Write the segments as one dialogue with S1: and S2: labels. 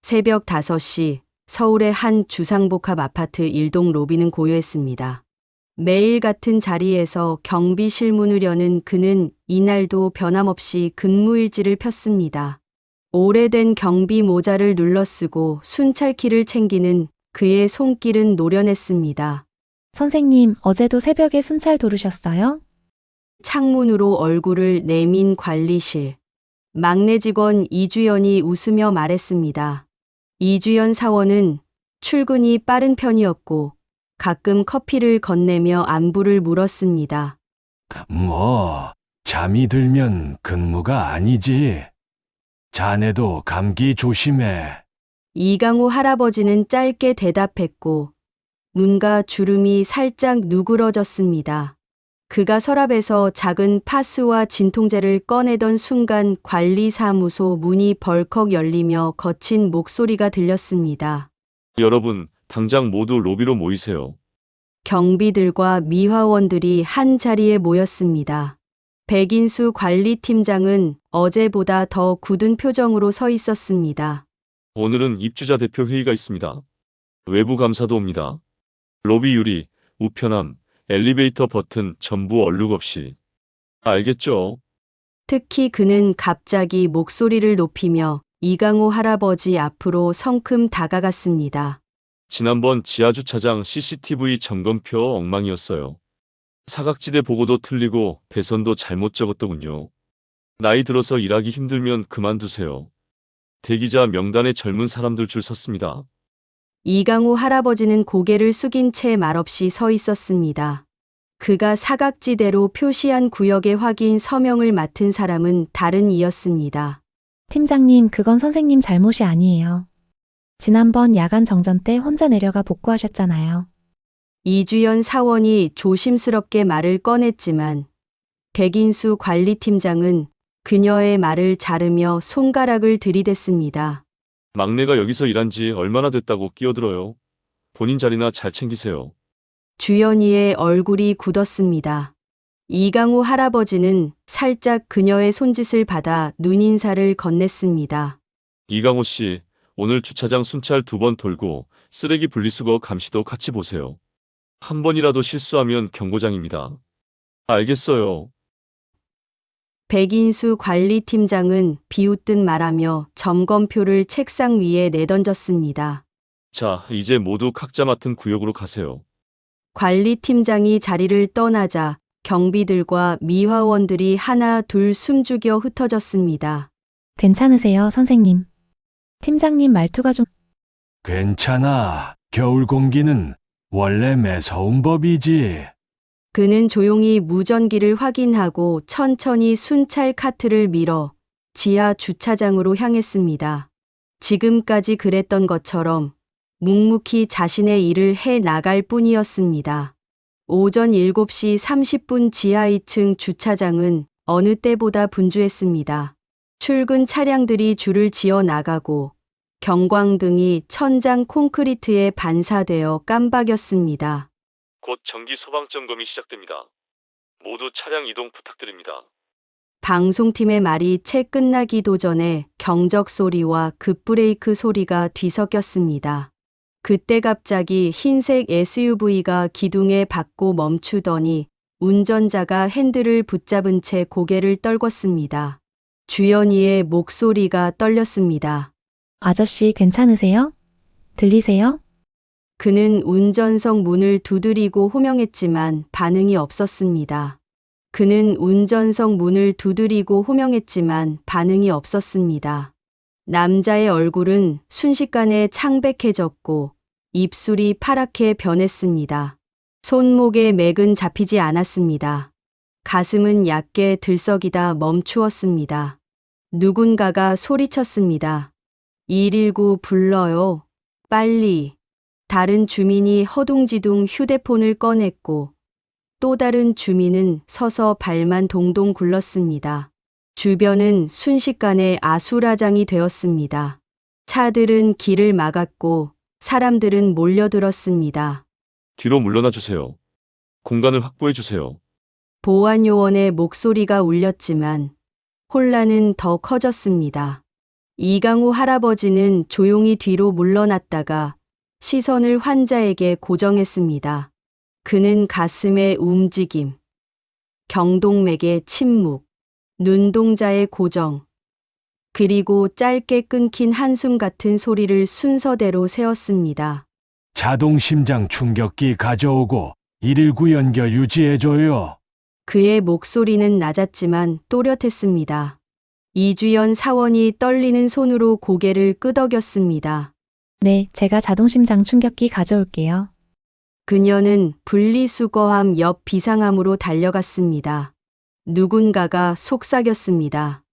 S1: 새벽 5시 서울의 한 주상복합 아파트 1동 로비는 고요했습니다. 매일 같은 자리에서 경비 실문을 여는 그는 이날도 변함없이 근무일지를 폈습니다. 오래된 경비 모자를 눌러쓰고 순찰키를 챙기는 그의 손길은 노련했습니다.
S2: 선생님, 어제도 새벽에 순찰 도르셨어요?
S1: 창문으로 얼굴을 내민 관리실. 막내 직원 이주연이 웃으며 말했습니다. 이주연 사원은 출근이 빠른 편이었고 가끔 커피를 건네며 안부를 물었습니다.
S3: 잠이 들면 근무가 아니지. 자네도 감기 조심해.
S1: 이강호 할아버지는 짧게 대답했고 문가 주름이 살짝 누그러졌습니다. 그가 서랍에서 작은 파스와 진통제를 꺼내던 순간 관리사무소 문이 벌컥 열리며 거친 목소리가 들렸습니다.
S4: 여러분, 당장 모두 로비로 모이세요.
S1: 경비들과 미화원들이 한 자리에 모였습니다. 백인수 관리팀장은 어제보다 더 굳은 표정으로 서 있었습니다.
S4: 오늘은 입주자 대표 회의가 있습니다. 외부 감사도 옵니다. 로비 유리, 우편함, 엘리베이터 버튼 전부 얼룩 없이. 알겠죠?
S1: 특히 그는 갑자기 목소리를 높이며 이강호 할아버지 앞으로 성큼 다가갔습니다.
S4: 지난번 지하주차장 CCTV 점검표 엉망이었어요. 사각지대 보고도 틀리고 배선도 잘못 적었더군요. 나이 들어서 일하기 힘들면 그만두세요. 대기자 명단에 젊은 사람들 줄 섰습니다.
S1: 이강호 할아버지는 고개를 숙인 채 말없이 서 있었습니다. 그가 사각지대로 표시한 구역의 확인 서명을 맡은 사람은 다른 이였습니다.
S2: 팀장님, 그건 선생님 잘못이 아니에요. 지난번 야간 정전 때 혼자 내려가 복구하셨잖아요.
S1: 이주연 사원이 조심스럽게 말을 꺼냈지만 백인수 관리팀장은 그녀의 말을 자르며 손가락을 들이댔습니다.
S4: 막내가 여기서 일한 지 얼마나 됐다고 끼어들어요. 본인 자리나 잘 챙기세요.
S1: 주연이의 얼굴이 굳었습니다. 이강호 할아버지는 살짝 그녀의 손짓을 받아 눈인사를 건넸습니다.
S4: 이강호 씨, 오늘 주차장 순찰 2번 돌고 쓰레기 분리수거 감시도 같이 보세요. 한 번이라도 실수하면 경고장입니다. 알겠어요.
S1: 백인수 관리팀장은 비웃듯 말하며 점검표를 책상 위에 내던졌습니다.
S4: 자, 이제 모두 각자 맡은 구역으로 가세요.
S1: 관리팀장이 자리를 떠나자 경비들과 미화원들이 하나 둘 숨죽여 흩어졌습니다.
S2: 괜찮으세요, 선생님? 팀장님 말투가 좀...
S3: 괜찮아. 겨울 공기는 원래 매서운 법이지.
S1: 그는 조용히 무전기를 확인하고 천천히 순찰 카트를 밀어 지하 주차장으로 향했습니다. 지금까지 그랬던 것처럼 묵묵히 자신의 일을 해 나갈 뿐이었습니다. 오전 7시 30분 지하 2층 주차장은 어느 때보다 분주했습니다. 출근 차량들이 줄을 지어 나가고 경광등이 천장 콘크리트에 반사되어 깜박였습니다.
S4: 곧 정기 소방 점검이 시작됩니다. 모두 차량 이동 부탁드립니다.
S1: 방송팀의 말이 채 끝나기도 전에 경적 소리와 급브레이크 소리가 뒤섞였습니다. 그때 갑자기 흰색 SUV가 기둥에 박고 멈추더니 운전자가 핸들을 붙잡은 채 고개를 떨궜습니다. 주연이의 목소리가 떨렸습니다.
S2: 아저씨 괜찮으세요? 들리세요?
S1: 그는 운전석 문을 두드리고 호명했지만 반응이 없었습니다. 남자의 얼굴은 순식간에 창백해졌고 입술이 파랗게 변했습니다. 손목에 맥은 잡히지 않았습니다. 가슴은 얕게 들썩이다 멈추었습니다. 누군가가 소리쳤습니다. 119 불러요. 빨리. 다른 주민이 허둥지둥 휴대폰을 꺼냈고 또 다른 주민은 서서 발만 동동 굴렀습니다. 주변은 순식간에 아수라장이 되었습니다. 차들은 길을 막았고 사람들은 몰려들었습니다.
S4: 뒤로 물러나 주세요. 공간을 확보해 주세요.
S1: 보안요원의 목소리가 울렸지만 혼란은 더 커졌습니다. 이강우 할아버지는 조용히 뒤로 물러났다가 시선을 환자에게 고정했습니다. 그는 가슴의 움직임, 경동맥의 침묵, 눈동자의 고정, 그리고 짧게 끊긴 한숨 같은 소리를 순서대로 세었습니다.
S3: 자동 심장 충격기 가져오고 119 연결 유지해줘요.
S1: 그의 목소리는 낮았지만 또렷했습니다. 이주연 사원이 떨리는 손으로 고개를 끄덕였습니다.
S2: 네, 제가 자동심장 충격기 가져올게요.
S1: 그녀는 분리수거함 옆 비상함으로 달려갔습니다. 누군가가 속삭였습니다.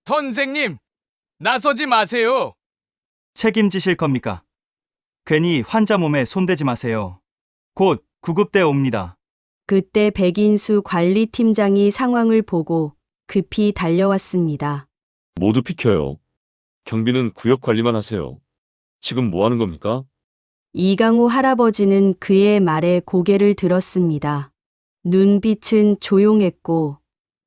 S5: 선생님, 나서지 마세요.
S6: 책임지실 겁니까? 괜히 환자 몸에 손대지 마세요. 곧 구급대 옵니다.
S1: 그때 백인수 관리팀장이 상황을 보고 급히 달려왔습니다.
S4: 모두 비켜요. 경비는 구역 관리만 하세요. 지금 뭐 하는 겁니까?
S1: 이강우 할아버지는 그의 말에 고개를 들었습니다. 눈빛은 조용했고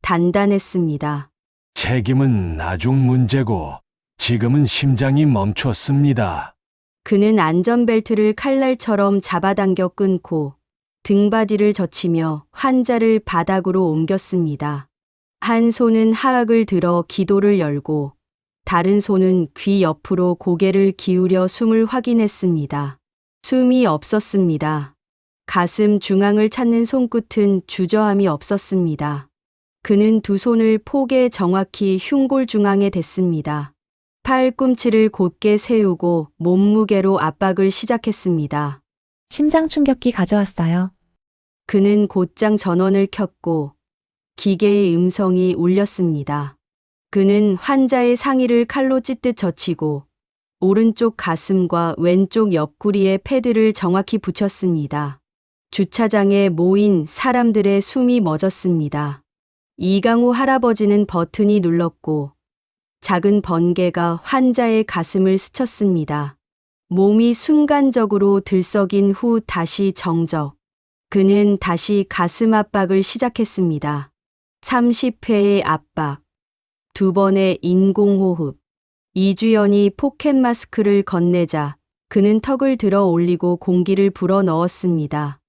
S1: 단단했습니다.
S3: 책임은 나중 문제고 지금은 심장이 멈췄습니다.
S1: 그는 안전벨트를 칼날처럼 잡아당겨 끊고 등받이를 젖히며 환자를 바닥으로 옮겼습니다. 한 손은 하악을 들어 기도를 열고 다른 손은 귀 옆으로 고개를 기울여 숨을 확인했습니다. 숨이 없었습니다. 가슴 중앙을 찾는 손끝은 주저함이 없었습니다. 그는 두 손을 폭에 정확히 흉골 중앙에 댔습니다. 팔꿈치를 곧게 세우고 몸무게로 압박을 시작했습니다.
S2: 심장 충격기 가져왔어요.
S1: 그는 곧장 전원을 켰고 기계의 음성이 울렸습니다. 그는 환자의 상의를 칼로 찢듯 젖히고 오른쪽 가슴과 왼쪽 옆구리에 패드를 정확히 붙였습니다. 주차장에 모인 사람들의 숨이 멎었습니다. 이강우 할아버지는 버튼이 눌렀고 작은 번개가 환자의 가슴을 스쳤습니다. 몸이 순간적으로 들썩인 후 다시 정적. 그는 다시 가슴 압박을 시작했습니다. 30회의 압박, 2번의 인공호흡. 이주연이 포켓 마스크를 건네자 그는 턱을 들어 올리고 공기를 불어 넣었습니다.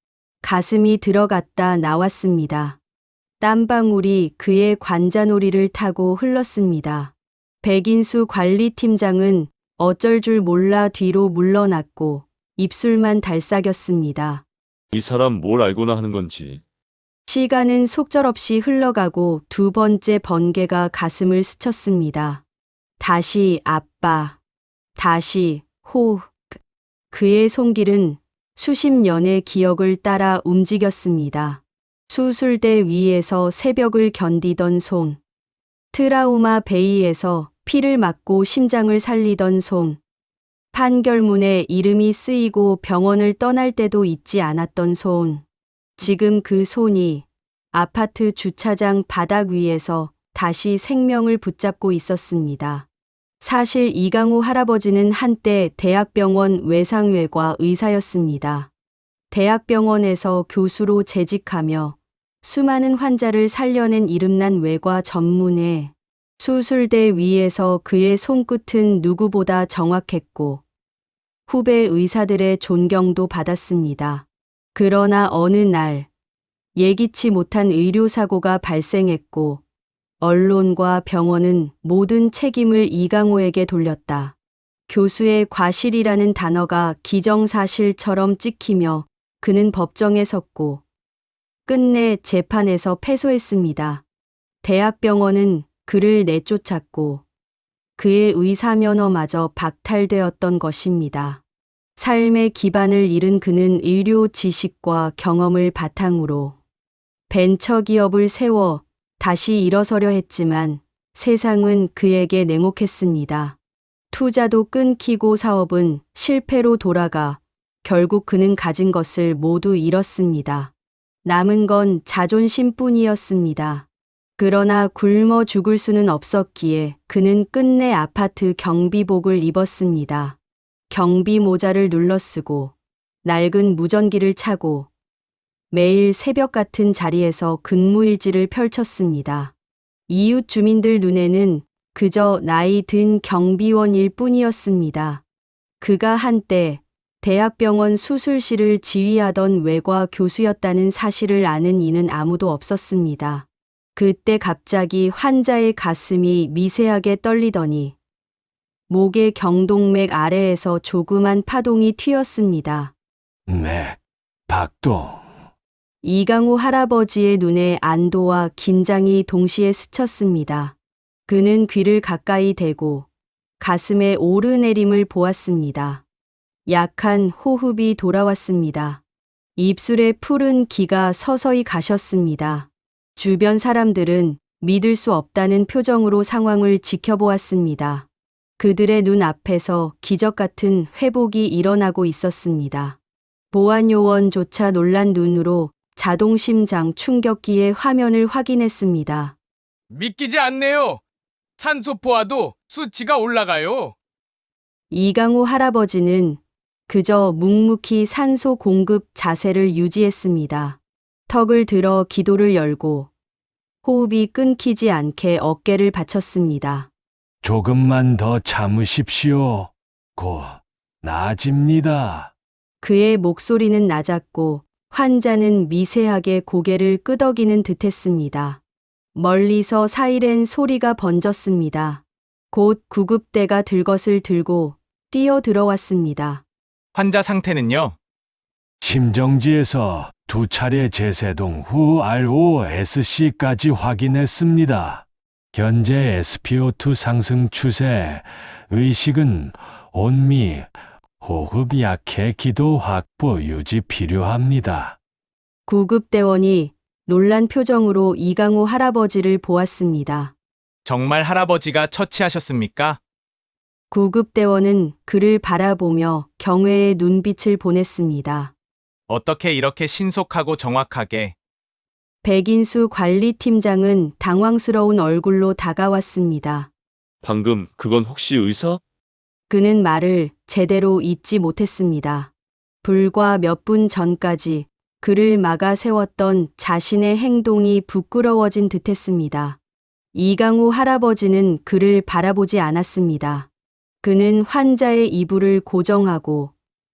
S1: 가슴이 들어갔다 나왔습니다. 땀방울이 그의 관자놀이를 타고 흘렀습니다. 백인수 관리팀장은 어쩔 줄 몰라 뒤로 물러났고 입술만 달싹였습니다.
S4: 이 사람 뭘 알고나 하는 건지.
S1: 시간은 속절없이 흘러가고 두 번째 번개가 가슴을 스쳤습니다. 다시 압박, 다시 호흡. 그의 손길은 수십 년의 기억을 따라 움직였습니다. 수술대 위에서 새벽을 견디던 손, 트라우마 베이에서 피를 막고 심장을 살리던 손, 판결문에 이름이 쓰이고 병원을 떠날 때도 잊지 않았던 손. 지금 그 손이 아파트 주차장 바닥 위에서 다시 생명을 붙잡고 있었습니다. 사실 이강우 할아버지는 한때 대학병원 외상외과 의사였습니다. 대학병원에서 교수로 재직하며 수많은 환자를 살려낸 이름난 외과 전문의. 수술대 위에서 그의 손끝은 누구보다 정확했고 후배 의사들의 존경도 받았습니다. 그러나 어느 날 예기치 못한 의료사고가 발생했고 언론과 병원은 모든 책임을 이강호에게 돌렸다. 교수의 과실이라는 단어가 기정사실처럼 찍히며 그는 법정에 섰고 끝내 재판에서 패소했습니다. 대학병원은 그를 내쫓았고 그의 의사면허마저 박탈되었던 것입니다. 삶의 기반을 잃은 그는 의료 지식과 경험을 바탕으로 벤처기업을 세워 다시 일어서려 했지만 세상은 그에게 냉혹했습니다. 투자도 끊기고 사업은 실패로 돌아가 결국 그는 가진 것을 모두 잃었습니다. 남은 건 자존심뿐이었습니다. 그러나 굶어 죽을 수는 없었기에 그는 끝내 아파트 경비복을 입었습니다. 경비 모자를 눌러쓰고 낡은 무전기를 차고 매일 새벽 같은 자리에서 근무일지를 펼쳤습니다. 이웃 주민들 눈에는 그저 나이 든 경비원일 뿐이었습니다. 그가 한때 대학병원 수술실을 지휘하던 외과 교수였다는 사실을 아는 이는 아무도 없었습니다. 그때 갑자기 환자의 가슴이 미세하게 떨리더니 목의 경동맥 아래에서 조그만 파동이 튀었습니다.
S3: 맥, 박동.
S1: 이강우 할아버지의 눈에 안도와 긴장이 동시에 스쳤습니다. 그는 귀를 가까이 대고 가슴에 오르내림을 보았습니다. 약한 호흡이 돌아왔습니다. 입술에 푸른 기가 서서히 가셨습니다. 주변 사람들은 믿을 수 없다는 표정으로 상황을 지켜보았습니다. 그들의 눈 앞에서 기적 같은 회복이 일어나고 있었습니다. 보안요원조차 놀란 눈으로 자동심장 충격기의 화면을 확인했습니다.
S5: 믿기지 않네요. 산소포화도 수치가 올라가요.
S1: 이강우 할아버지는 그저 묵묵히 산소 공급 자세를 유지했습니다. 턱을 들어 기도를 열고 호흡이 끊기지 않게 어깨를 받쳤습니다.
S3: 조금만 더 참으십시오. 곧 나아집니다.
S1: 그의 목소리는 낮았고 환자는 미세하게 고개를 끄덕이는 듯했습니다. 멀리서 사이렌 소리가 번졌습니다. 곧 구급대가 들것을 들고 뛰어 들어왔습니다.
S5: 환자 상태는요?
S3: 심정지에서 2차례 재세동 후 ROSC까지 확인했습니다. 현재 SpO2 상승 추세, 의식은 온미, 호흡 약해 기도 확보 유지 필요합니다.
S1: 구급대원이 놀란 표정으로 이강우 할아버지를 보았습니다.
S5: 정말 할아버지가 처치하셨습니까?
S1: 구급대원은 그를 바라보며 경외의 눈빛을 보냈습니다.
S5: 어떻게 이렇게 신속하고 정확하게?
S1: 백인수 관리팀장은 당황스러운 얼굴로 다가왔습니다.
S4: 방금 그건 혹시 의사?
S1: 그는 말을 제대로 잇지 못했습니다. 불과 몇 분 전까지 그를 막아 세웠던 자신의 행동이 부끄러워진 듯했습니다. 이강우 할아버지는 그를 바라보지 않았습니다. 그는 환자의 이불을 고정하고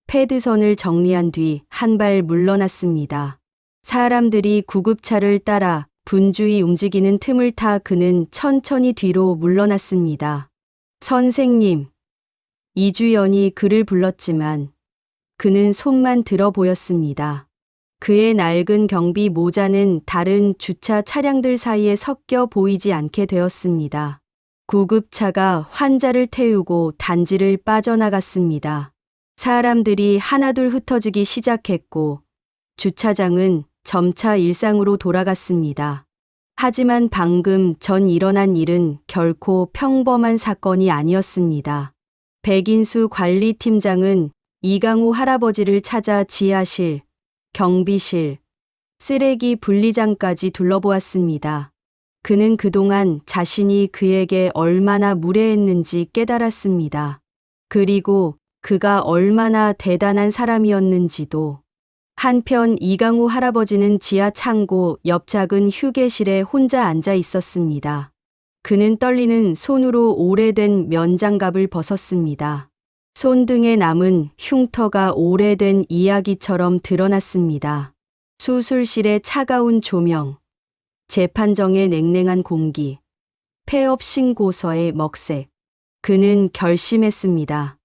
S1: 패드선을 정리한 뒤 한 발 물러났습니다. 사람들이 구급차를 따라 분주히 움직이는 틈을 타 그는 천천히 뒤로 물러났습니다. 선생님. 이주연이 그를 불렀지만 그는 손만 들어 보였습니다. 그의 낡은 경비 모자는 다른 주차 차량들 사이에 섞여 보이지 않게 되었습니다. 구급차가 환자를 태우고 단지를 빠져나갔습니다. 사람들이 하나둘 흩어지기 시작했고 주차장은 점차 일상으로 돌아갔습니다. 하지만 방금 전 일어난 일은 결코 평범한 사건이 아니었습니다. 백인수 관리팀장은 이강우 할아버지를 찾아 지하실, 경비실, 쓰레기 분리장까지 둘러보았습니다. 그는 그동안 자신이 그에게 얼마나 무례했는지 깨달았습니다. 그리고 그가 얼마나 대단한 사람이었는지도. 한편 이강우 할아버지는 지하 창고 옆 작은 휴게실에 혼자 앉아 있었습니다. 그는 떨리는 손으로 오래된 면장갑을 벗었습니다. 손등에 남은 흉터가 오래된 이야기처럼 드러났습니다. 수술실의 차가운 조명, 재판정의 냉랭한 공기, 폐업 신고서의 먹색. 그는 결심했습니다.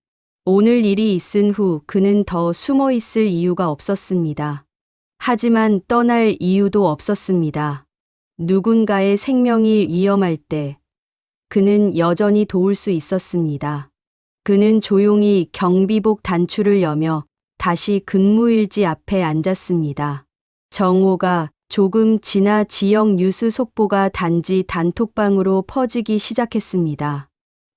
S1: 오늘 일이 있은 후 그는 더 숨어 있을 이유가 없었습니다. 하지만 떠날 이유도 없었습니다. 누군가의 생명이 위험할 때 그는 여전히 도울 수 있었습니다. 그는 조용히 경비복 단추를 여며 다시 근무일지 앞에 앉았습니다. 정오가 조금 지나 지역 뉴스 속보가 단지 단톡방으로 퍼지기 시작했습니다.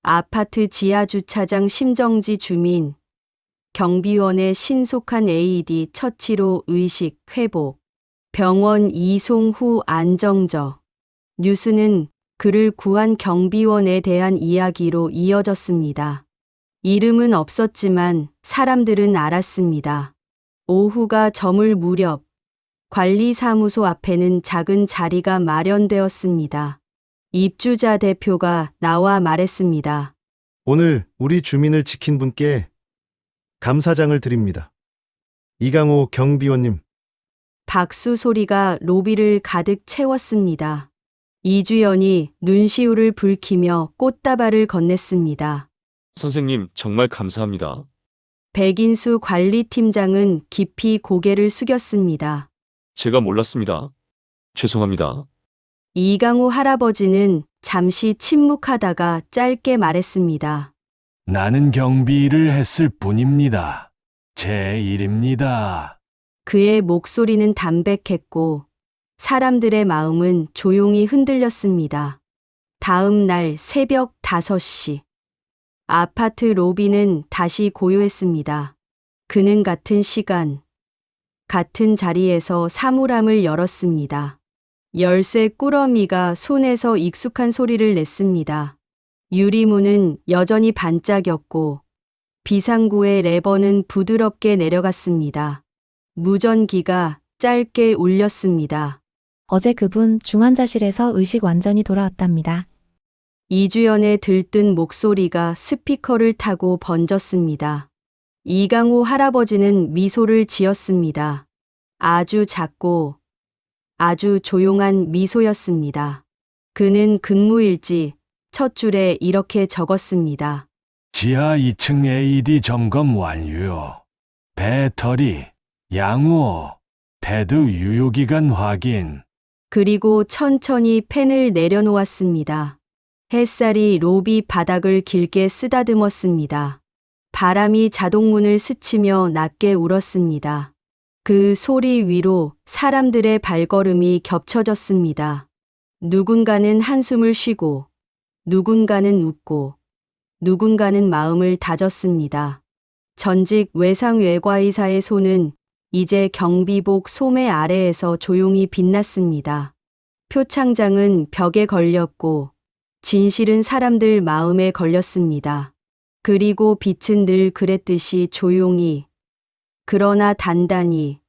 S1: 아파트 지하주차장 심정지 주민, 경비원의 신속한 AED 처치로 의식 회복, 병원 이송 후 안정적. 뉴스는 그를 구한 경비원에 대한 이야기로 이어졌습니다. 이름은 없었지만 사람들은 알았습니다. 오후가 저물 무렵 관리사무소 앞에는 작은 자리가 마련되었습니다. 입주자 대표가 나와 말했습니다.
S7: 오늘 우리 주민을 지킨 분께 감사장을 드립니다. 이강호 경비원님.
S1: 박수 소리가 로비를 가득 채웠습니다. 이주연이 눈시울을 붉히며 꽃다발을 건넸습니다.
S4: 선생님, 정말 감사합니다.
S1: 백인수 관리팀장은 깊이 고개를 숙였습니다.
S4: 제가 몰랐습니다. 죄송합니다.
S1: 이강호 할아버지는 잠시 침묵하다가 짧게 말했습니다.
S3: 나는 경비 일을 했을 뿐입니다. 제 일입니다.
S1: 그의 목소리는 담백했고 사람들의 마음은 조용히 흔들렸습니다. 다음 날 새벽 5시. 아파트 로비는 다시 고요했습니다. 그는 같은 시간, 같은 자리에서 사물함을 열었습니다. 열쇠 꾸러미가 손에서 익숙한 소리를 냈습니다. 유리문은 여전히 반짝였고 비상구의 레버는 부드럽게 내려갔습니다. 무전기가 짧게 울렸습니다.
S2: 어제 그분 중환자실에서 의식 완전히 돌아왔답니다.
S1: 이주연의 들뜬 목소리가 스피커를 타고 번졌습니다. 이강호 할아버지는 미소를 지었습니다. 아주 작고 아주 조용한 미소였습니다. 그는 근무일지 첫 줄에 이렇게 적었습니다.
S3: 지하 2층 AED 점검 완료. 배터리, 양호, 패드 유효기간 확인.
S1: 그리고 천천히 펜을 내려놓았습니다. 햇살이 로비 바닥을 길게 쓰다듬었습니다. 바람이 자동문을 스치며 낮게 울었습니다. 그 소리 위로 사람들의 발걸음이 겹쳐졌습니다. 누군가는 한숨을 쉬고, 누군가는 웃고, 누군가는 마음을 다졌습니다. 전직 외상외과의사의 손은 이제 경비복 소매 아래에서 조용히 빛났습니다. 표창장은 벽에 걸렸고, 진실은 사람들 마음에 걸렸습니다. 그리고 빛은 늘 그랬듯이 조용히, 그러나 단단히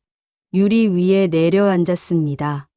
S1: 유리 위에 내려앉았습니다.